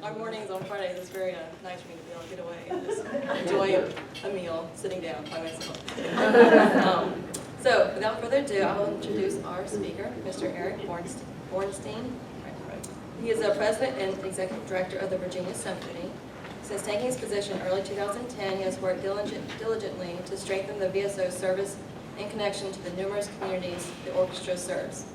our mornings on Fridays, it's very nice for me to be able to get away and just enjoy a meal sitting down by myself. So without further ado, I will introduce our speaker, Mr. Eric Borenstein. He is the president and executive director of the Virginia Symphony. Since taking his position in early 2010, he has worked diligently to strengthen the VSO service in connection to the numerous communities the orchestra serves.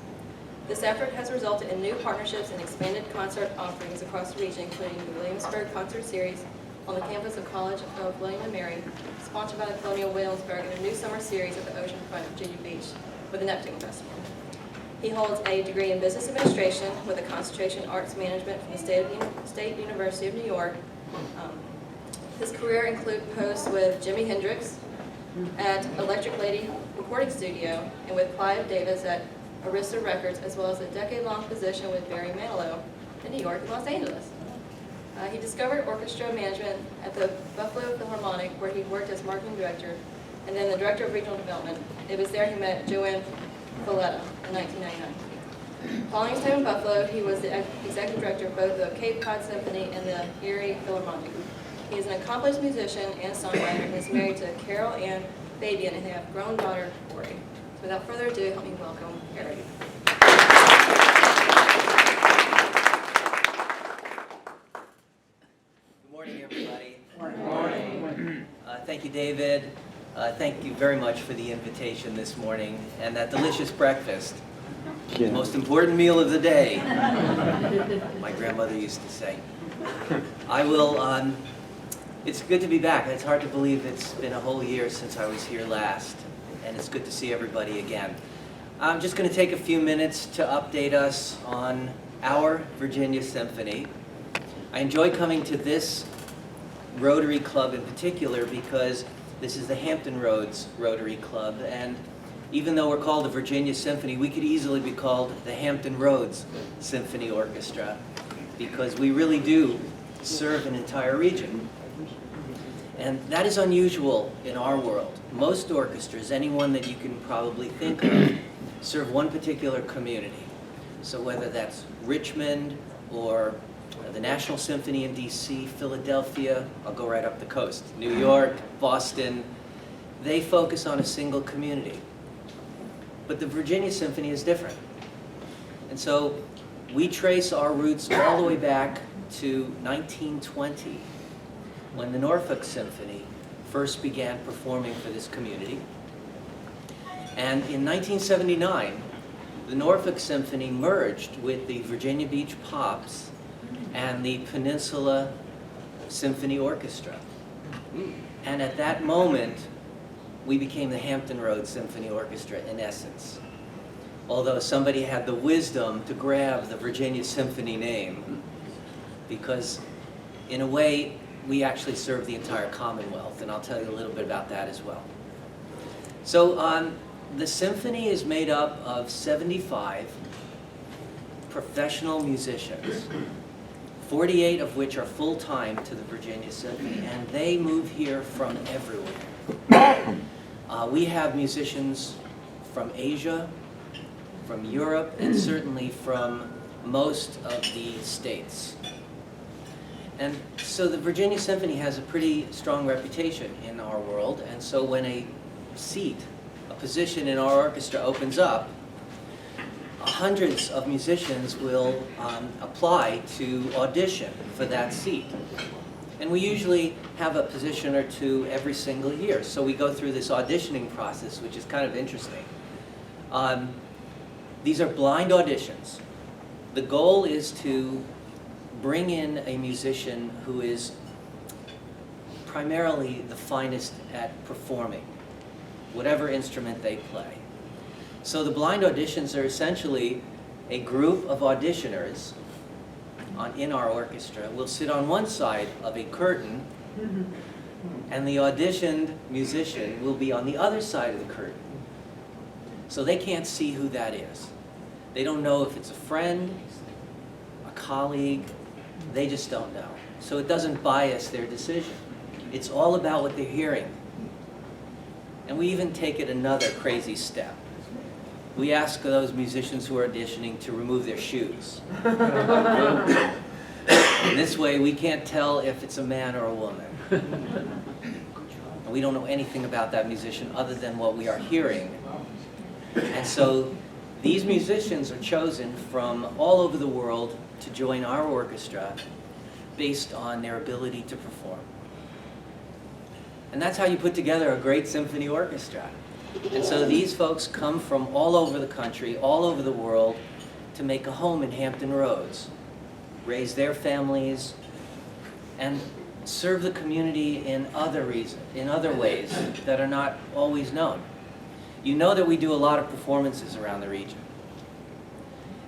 This effort has resulted in new partnerships and expanded concert offerings across the region, including the Williamsburg Concert Series on the campus of College of William & Mary, sponsored by the Colonial Williamsburg, and a new summer series at the oceanfront Virginia Beach with the Neptune Festival. He holds a degree in business administration with a concentration in arts management from the State University of New York. His career includes posts with Jimi Hendrix at Electric Lady Recording Studio and with Clive Davis at Arista Records, as well as a decade-long position with Barry Manilow in New York and Los Angeles. He discovered orchestra management at the Buffalo Philharmonic, where he worked as marketing director and then the director of regional development. It was there he met Joanne Valletta in 1999. Following his time in Buffalo, he was the executive director of both the Cape Cod Symphony and the Erie Philharmonic. He is an accomplished musician and songwriter and is married to Carol Ann Fabian, and they have a grown daughter, Corey. So without further ado, help me welcome Eric. Good morning, everybody. Good morning. Thank you, David. Thank you very much for the invitation this morning and that delicious breakfast. The most important meal of the day, my grandmother used to say. It's good to be back. It's hard to believe it's been a whole year since I was here last, and it's good to see everybody again. I'm just going to take a few minutes to update us on our Virginia Symphony. I enjoy coming to this Rotary Club in particular because this is the Hampton Roads Rotary Club, and even though we're called the Virginia Symphony, we could easily be called the Hampton Roads Symphony Orchestra because we really do serve an entire region. And that is unusual in our world. Most orchestras, anyone that you can probably think of, serve one particular community. So whether that's Richmond or the National Symphony in DC, Philadelphia, I'll go right up the coast, New York, Boston, they focus on a single community. But the Virginia Symphony is different. And so we trace our roots all the way back to 1920, when the Norfolk Symphony first began performing for this community. And in 1979, the Norfolk Symphony merged with the Virginia Beach Pops and the Peninsula Symphony Orchestra. And at that moment, we became the Hampton Roads Symphony Orchestra in essence. Although somebody had the wisdom to grab the Virginia Symphony name, because in a way, we actually serve the entire Commonwealth, and I'll tell you a little bit about that as well. So the symphony is made up of 75 professional musicians, 48 of which are full-time to the Virginia Symphony, and they move here from everywhere. We have musicians from Asia, from Europe, and certainly from most of the states. And so the Virginia Symphony has a pretty strong reputation in our world, and so when a seat, a position in our orchestra opens up, hundreds of musicians will apply to audition for that seat. And we usually have a position or two every single year, so we go through this auditioning process, which is kind of interesting. These are blind auditions. The goal is to bring in a musician who is primarily the finest at performing, whatever instrument they play. So the blind auditions are essentially a group of auditioners in our orchestra. Will sit on one side of a curtain, and the auditioned musician will be on the other side of the curtain. So they can't see who that is. They don't know if it's a friend, a colleague, they just don't know. So it doesn't bias their decision. It's all about what they're hearing. And we even take it another crazy step. We ask those musicians who are auditioning to remove their shoes. This way, we can't tell if it's a man or a woman. And we don't know anything about that musician other than what we are hearing. And so these musicians are chosen from all over the world to join our orchestra based on their ability to perform. And that's how you put together a great symphony orchestra. And so these folks come from all over the country, all over the world, to make a home in Hampton Roads, raise their families, and serve the community in other ways that are not always known. You know that we do a lot of performances around the region.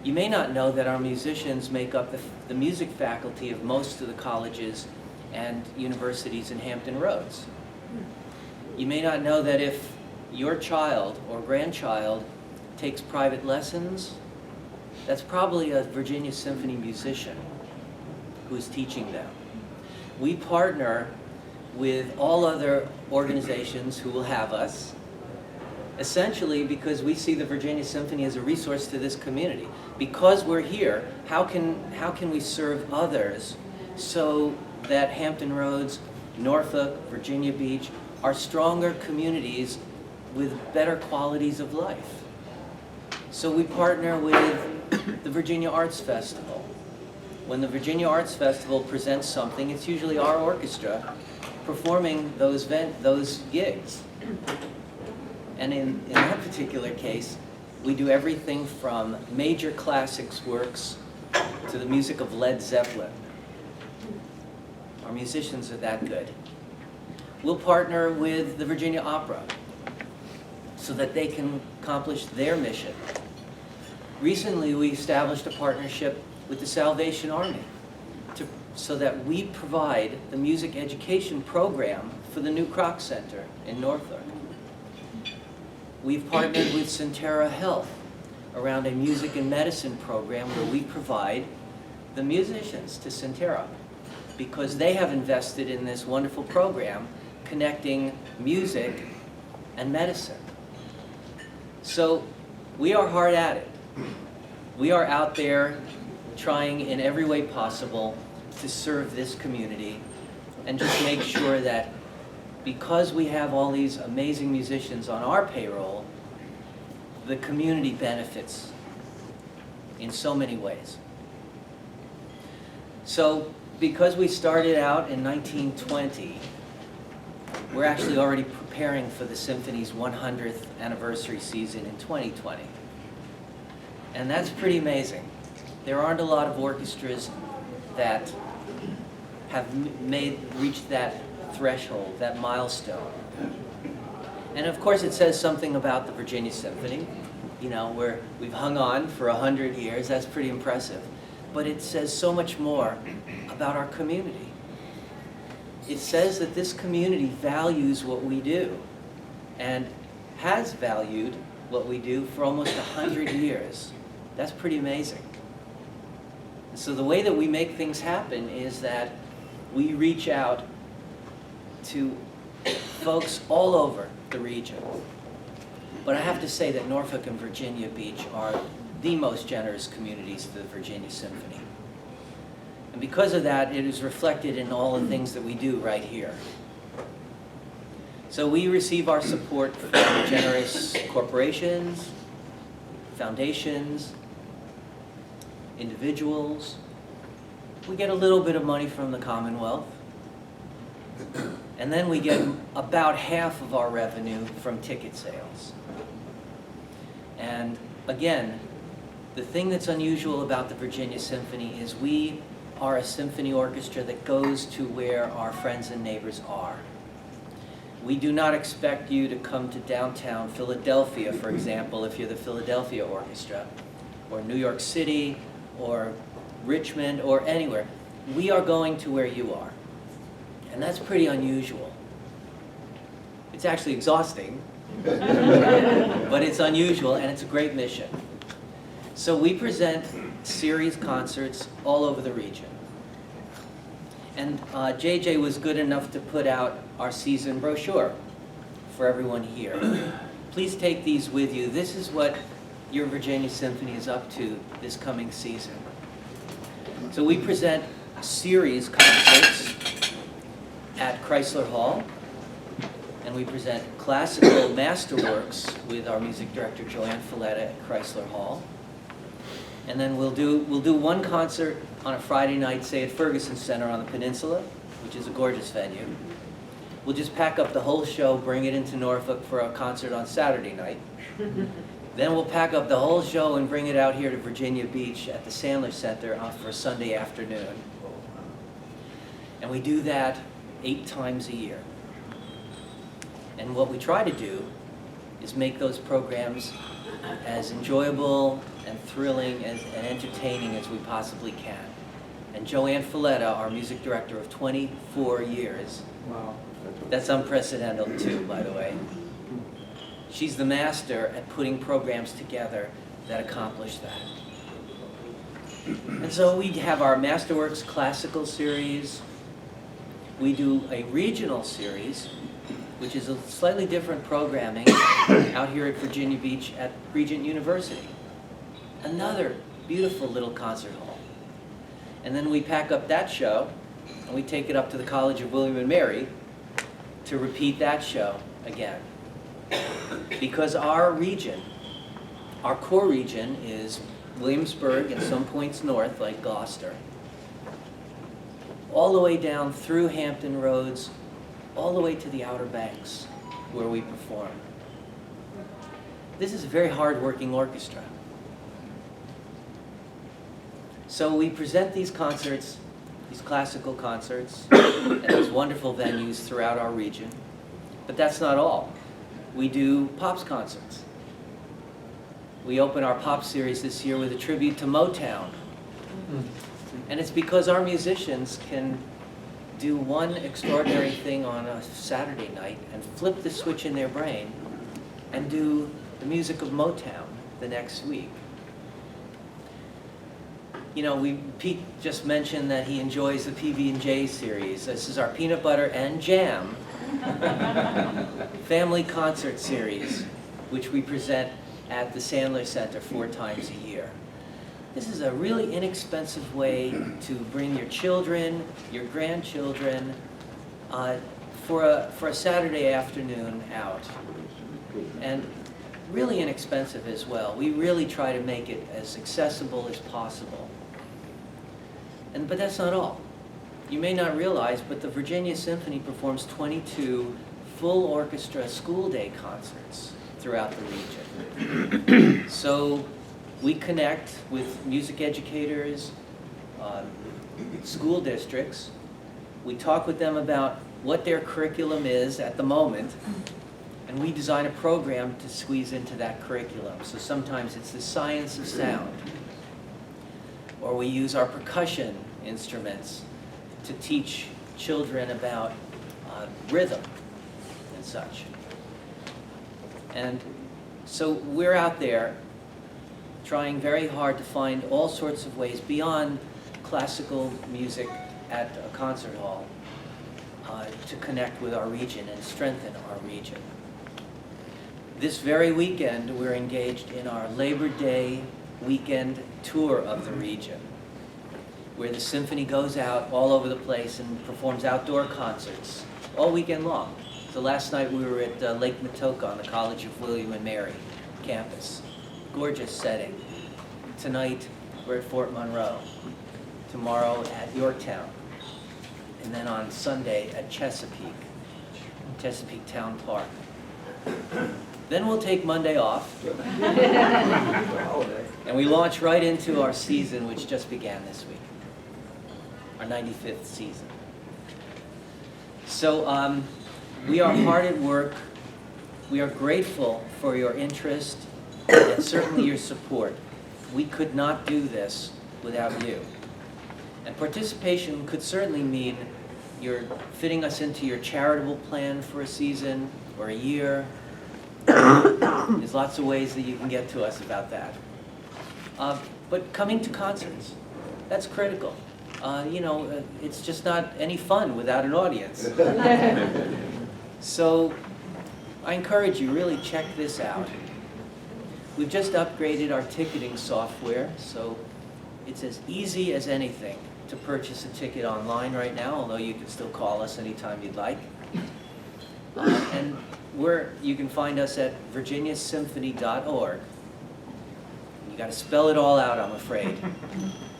You may not know that our musicians make up the music faculty of most of the colleges and universities in Hampton Roads. You may not know that if your child or grandchild takes private lessons, that's probably a Virginia Symphony musician who's teaching them. We partner with all other organizations who will have us, essentially because we see the Virginia Symphony as a resource to this community. Because we're here, how can we serve others so that Hampton Roads, Norfolk, Virginia Beach are stronger communities with better qualities of life? So we partner with the Virginia Arts Festival. When the Virginia Arts Festival presents something, it's usually our orchestra performing those gigs. And in that particular case, we do everything from major classics works to the music of Led Zeppelin. Our musicians are that good. We'll partner with the Virginia Opera so that they can accomplish their mission. Recently, we established a partnership with the Salvation Army so that we provide the music education program for the new Kroc Center in Norfolk. We've partnered with Centera Health around a music and medicine program where we provide the musicians to Centera because they have invested in this wonderful program connecting music and medicine. So we are hard at it. We are out there trying in every way possible to serve this community and just make sure that because we have all these amazing musicians on our payroll, the community benefits in so many ways. So because we started out in 1920, we're actually already preparing for the Symphony's 100th anniversary season in 2020. And that's pretty amazing. There aren't a lot of orchestras that have reached that threshold, that milestone. And of course it says something about the Virginia Symphony, you know, where we've hung on for 100 years, that's pretty impressive. But it says so much more about our community. It says that this community values what we do and has valued what we do for almost 100 years. That's pretty amazing. So the way that we make things happen is that we reach out to folks all over the region. But I have to say that Norfolk and Virginia Beach are the most generous communities to the Virginia Symphony. And because of that, it is reflected in all the things that we do right here. So we receive our support from generous corporations, foundations, individuals. We get a little bit of money from the Commonwealth. And then we get about half of our revenue from ticket sales. And again, the thing that's unusual about the Virginia Symphony is we are a symphony orchestra that goes to where our friends and neighbors are. We do not expect you to come to downtown Philadelphia, for example, if you're the Philadelphia Orchestra, or New York City, or Richmond, or anywhere. We are going to where you are. And that's pretty unusual. It's actually exhausting, but it's unusual and it's a great mission. So we present series concerts all over the region. And JJ was good enough to put out our season brochure for everyone here. Please take these with you. This is what your Virginia Symphony is up to this coming season. So we present series concerts at Chrysler Hall, and we present classical masterworks with our music director Joanne Folletta at Chrysler Hall. And then we'll do one concert on a Friday night, say at Ferguson Center on the Peninsula, which is a gorgeous venue. We'll just pack up the whole show, bring it into Norfolk for a concert on Saturday night. Then we'll pack up the whole show and bring it out here to Virginia Beach at the Sandler Center for Sunday afternoon. And we do that 8 times a year. And what we try to do is make those programs as enjoyable and thrilling and entertaining as we possibly can. And Joanne Folletta, our music director of 24 years, Wow. that's unprecedented too, by the way. She's the master at putting programs together that accomplish that. And so we have our Masterworks Classical Series. We do a regional series, which is a slightly different programming out here at Virginia Beach at Regent University. Another beautiful little concert hall. And then we pack up that show and we take it up to the College of William and Mary to repeat that show again. Because our region, our core region is Williamsburg and some points north like Gloucester, all the way down through Hampton Roads, all the way to the Outer Banks where we perform. This is a very hard-working orchestra. So we present these concerts, these classical concerts, at these wonderful venues throughout our region. But that's not all. We do Pops concerts. We open our Pop series this year with a tribute to Motown. And it's because our musicians can do one extraordinary thing on a Saturday night and flip the switch in their brain and do the music of Motown the next week. You know, Pete just mentioned that he enjoys the PB&J series. This is our Peanut Butter and Jam family concert series, which we present at the Sandler Center 4 times a year. This is a really inexpensive way to bring your children, your grandchildren, for a Saturday afternoon out. And really inexpensive as well. We really try to make it as accessible as possible. But that's not all. You may not realize, but the Virginia Symphony performs 22 full orchestra school day concerts throughout the region. So we connect with music educators, school districts. We talk with them about what their curriculum is at the moment, and we design a program to squeeze into that curriculum. So sometimes it's the science of sound, or we use our percussion instruments to teach children about rhythm and such. And so we're out there trying very hard to find all sorts of ways beyond classical music at a concert hall to connect with our region and strengthen our region. This very weekend, we're engaged in our Labor Day weekend tour of the region, where the symphony goes out all over the place and performs outdoor concerts all weekend long. So last night we were at Lake Matoka on the College of William and Mary campus. Gorgeous setting. Tonight we're at Fort Monroe. Tomorrow at Yorktown. And then on Sunday at Chesapeake Town Park. Then we'll take Monday off. And we launch right into our season, which just began this week. Our 95th season. So we are hard at work. We are grateful for your interest and certainly your support. We could not do this without you. And participation could certainly mean you're fitting us into your charitable plan for a season or a year. There's lots of ways that you can get to us about that. But coming to concerts, that's critical. It's just not any fun without an audience. So I encourage you, really check this out. We've just upgraded our ticketing software, so it's as easy as anything to purchase a ticket online right now, although you can still call us anytime you'd like. And you can find us at virginiasymphony.org. You got to spell it all out, I'm afraid.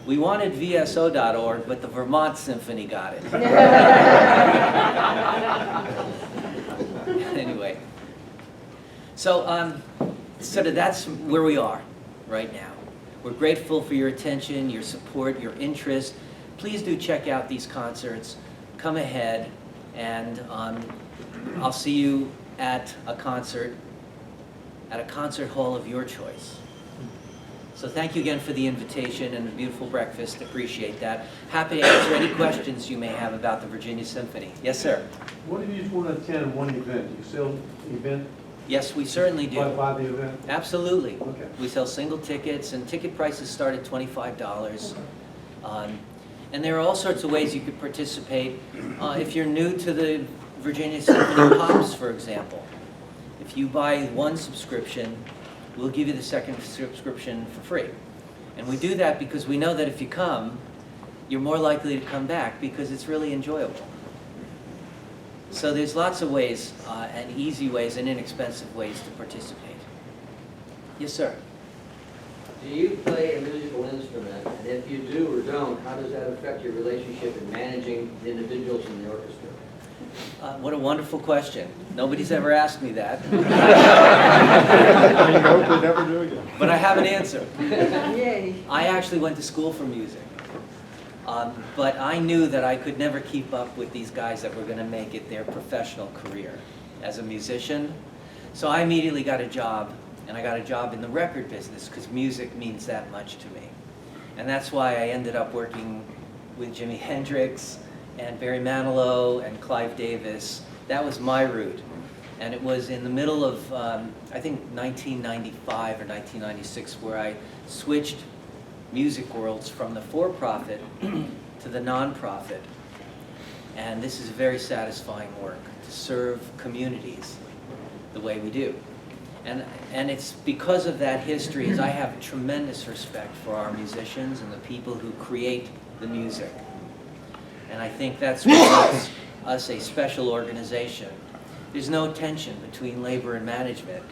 We wanted VSO.org, but the Vermont Symphony got it. Anyway, so that's where we are right now. We're grateful for your attention, your support, your interest. Please do check out these concerts. Come ahead, and I'll see you at a concert hall of your choice. So thank you again for the invitation and the beautiful breakfast. Appreciate that. Happy to answer any questions you may have about the Virginia Symphony. Yes, sir. What if you just want to attend one event? Do you sell an event? Yes, we certainly do. By the event? Absolutely. Okay. We sell single tickets, and ticket prices start at $25. And there are all sorts of ways you could participate. If you're new to the Virginia Symphony Pops, for example, if you buy one subscription, we'll give you the second subscription for free. And we do that because we know that if you come, you're more likely to come back because it's really enjoyable. So there's lots of ways, and easy ways and inexpensive ways to participate. Yes, sir. Do you play a musical instrument? And if you do or don't, how does that affect your relationship in managing the individuals in the orchestra? What a wonderful question. Nobody's ever asked me that. I hope they never do again. But I have an answer. Yay. I actually went to school for music. But I knew that I could never keep up with these guys that were going to make it their professional career as a musician. So I immediately got a job, and I got a job in the record business because music means that much to me. And that's why I ended up working with Jimi Hendrix and Barry Manilow and Clive Davis. That was my route. And it was in the middle of, I think, 1995 or 1996, where I switched music worlds from the for-profit to the non-profit. And this is very satisfying work, to serve communities the way we do. And it's because of that history, as I have tremendous respect for our musicians and the people who create the music. And I think that's what makes us a special organization. There's no tension between labor and management.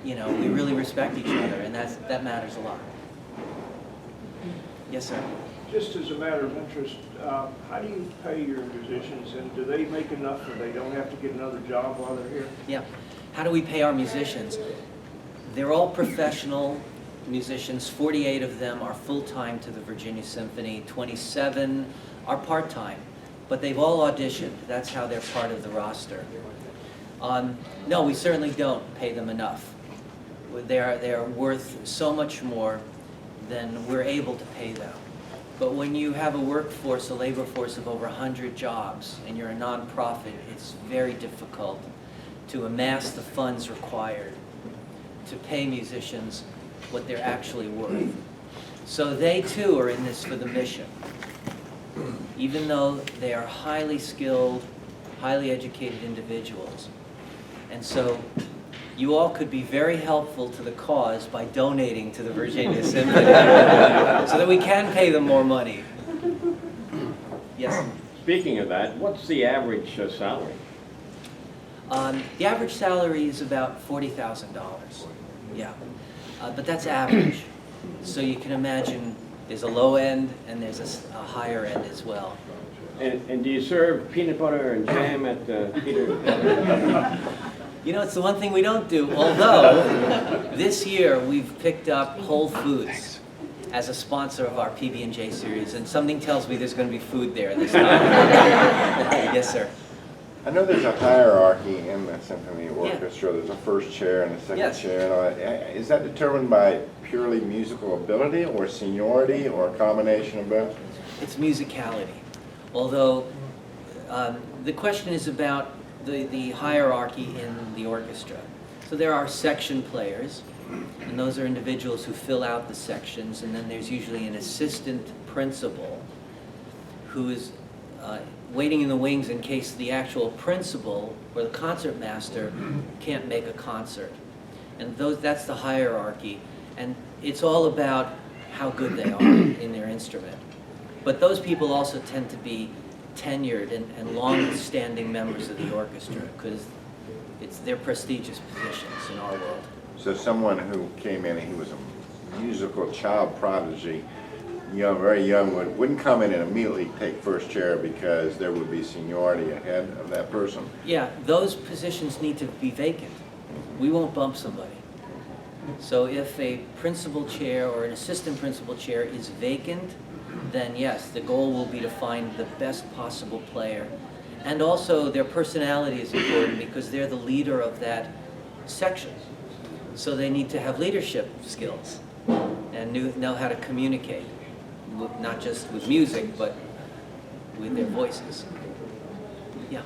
You know, we really respect each other, and that matters a lot. Yes, sir. Just as a matter of interest, how do you pay your musicians, and do they make enough so they don't have to get another job while they're here? Yeah. How do we pay our musicians? They're all professional musicians. 48 of them are full-time to the Virginia Symphony. 27 are part-time, but they've all auditioned. That's how they're part of the roster. No, we certainly don't pay them enough. They are worth so much more than we're able to pay them. But when you have a workforce, a labor force of over 100 jobs, and you're a nonprofit, it's very difficult to amass the funds required to pay musicians what they're actually worth. So they too are in this for the mission. Even though they are highly skilled, highly educated individuals. And so you all could be very helpful to the cause by donating to the Virginia Symphony so that we can pay them more money. Yes? Speaking of that, what's the average salary? The average salary is about $40,000. Yeah. But that's average. So you can imagine there's a low end and there's a higher end as well. And do you serve peanut butter and jam at Peter? You know, it's the one thing we don't do, although this year we've picked up Whole Foods as a sponsor of our PB&J series, and something tells me there's going to be food there this time. Yes, sir. I know there's a hierarchy in the symphony orchestra. There's a first chair and a second chair and all that. Is that determined by purely musical ability or seniority or a combination of both? It's musicality. Although the question is about the hierarchy in the orchestra. So there are section players, and those are individuals who fill out the sections, and then there's usually an assistant principal who is waiting in the wings in case the actual principal or the concert master can't make a concert. And that's the hierarchy, and it's all about how good they are in their instrument. But those people also tend to be tenured and long-standing members of the orchestra, because they're prestigious positions in our world. So someone who came in and he was a musical child prodigy, young, very young, wouldn't come in and immediately take first chair because there would be seniority ahead of that person. Yeah, those positions need to be vacant. We won't bump somebody. So if a principal chair or an assistant principal chair is vacant, then yes, the goal will be to find the best possible player. And also their personality is important because they're the leader of that section. So they need to have leadership skills and know how to communicate, not just with music, but with their voices. Yeah.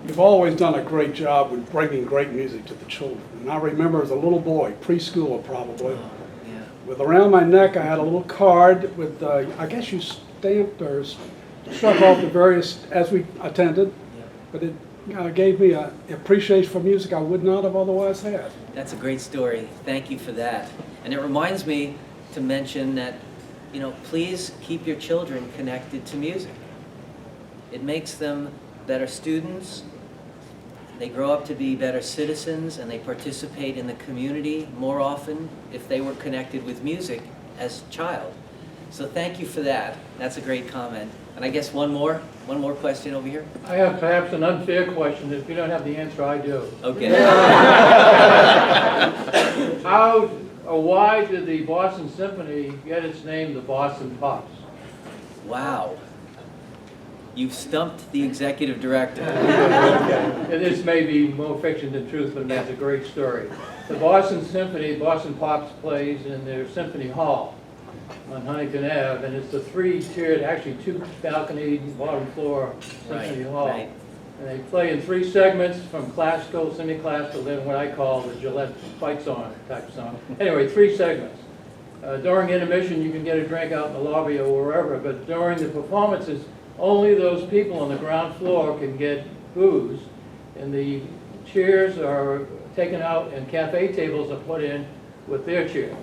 You've always done a great job with bringing great music to the children. And I remember as a little boy, preschooler probably, Yeah. with around my neck I had a little card with, I guess you stamped or struck off the various, as we attended, but it gave me an appreciation for music I would not have otherwise had. That's a great story. Thank you for that. And it reminds me to mention that, please keep your children connected to music. It makes them better students. They grow up to be better citizens, and they participate in the community more often if they were connected with music as a child. So thank you for that. That's a great comment. And I guess one more question over here. I have perhaps an unfair question. If you don't have the answer, I do. Okay. How or why did the Boston Symphony get its name, the Boston Pops? Wow. You've stumped the executive director. And this may be more fiction than truth, but it's a great story. The Boston Symphony, Boston Pops plays in their Symphony Hall on Huntington Ave, and it's a three-tiered, actually two-balconied bottom floor Symphony Hall. Right. And they play in three segments, from classical, semi-classical, then what I call the Gillette fight song type song. Anyway, three segments. During intermission, you can get a drink out in the lobby or wherever, but during the performances, only those people on the ground floor can get booze, and the chairs are taken out and cafe tables are put in with their chairs.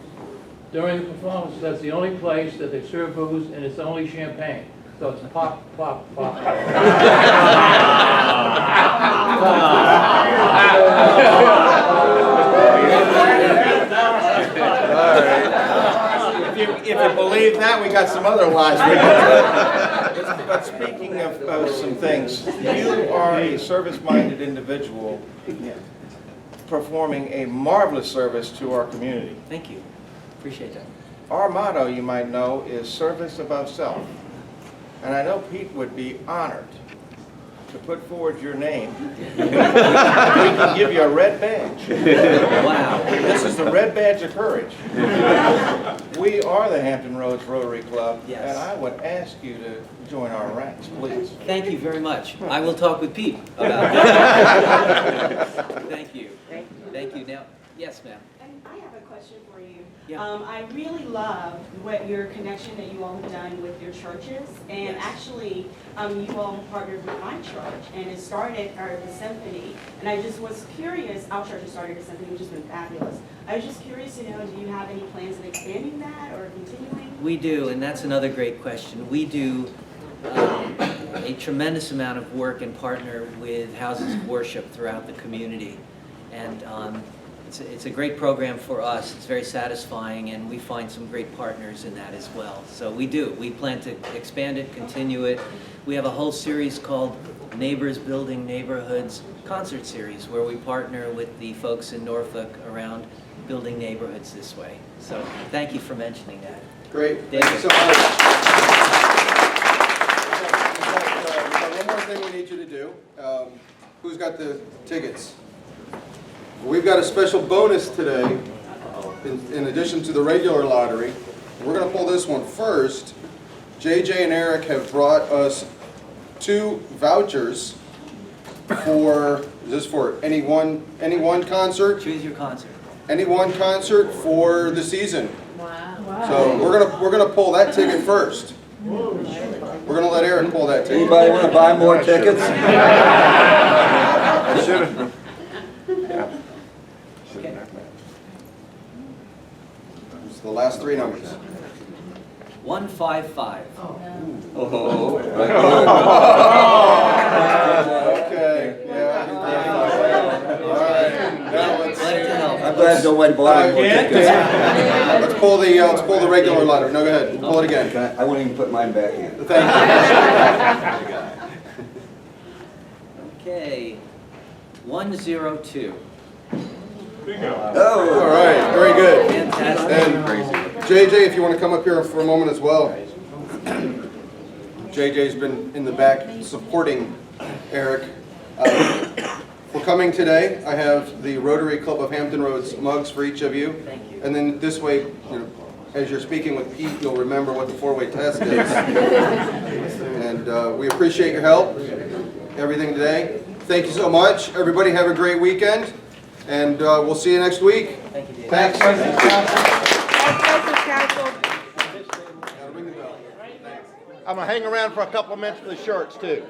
During the performance, that's the only place that they serve booze, and it's only champagne. So it's pop, pop, pop. If you believe that, we got some other lies. But speaking of some things, you are a service-minded individual performing a marvelous service to our community. Thank you. Appreciate that. Our motto, you might know, is service above self. And I know Pete would be honored to put forward your name. We can give you a red badge. Wow. This is the red badge of courage. We are the Hampton Roads Rotary Club, Yes. and I would ask you to join our ranks, please. Thank you very much. I will talk with Pete about that. Thank you. Thank you. Now, yes, ma'am. And I have a question for you. Yeah. I really love what your connection that you all have done with your churches, and Yes. actually, you all partnered with my church, and it started the symphony. And I just was curious. Our church has started a symphony, which has been fabulous. I was just curious to know, do you have any plans of expanding that or continuing? We do, and that's another great question. We do a tremendous amount of work and partner with houses of worship throughout the community. And it's a great program for us. It's very satisfying, and we find some great partners in that as well. So we do. We plan to expand it, continue it. We have a whole series called Neighbors Building Neighborhoods concert series, where we partner with the folks in Norfolk around building neighborhoods this way. So thank you for mentioning that. Great. David. Thank you so much. One more thing we need you to do. Who's got the tickets? We've got a special bonus today in addition to the regular lottery. We're going to pull this one first. JJ and Eric have brought us 2 vouchers for, is this for any one concert? Choose your concert. Any one concert for the season. Wow. So we're gonna pull that ticket first. We're gonna let Eric pull that ticket. Anybody want to buy more tickets? I should have. Yeah. It's the last 3 numbers. 155. Okay, yeah. All right, now let's. Glad to help. I'm glad nobody bothered me. Let's pull the regular ladder. No, go ahead, pull it again. I won't even put mine back in. Thank Okay, 102. Oh. All right, very good. Fantastic. And JJ, if you want to come up here for a moment as well. JJ's been in the back supporting Eric. For coming today, I have the Rotary Club of Hampton Roads mugs for each of you. Thank you. And then this way, as you're speaking with Pete, you'll remember what the four-way test is. And we appreciate your help, everything today. Thank you so much. Everybody have a great weekend, and we'll see you next week. Thank you, David. Thanks. I'm gonna hang around for a couple of minutes for the shirts too.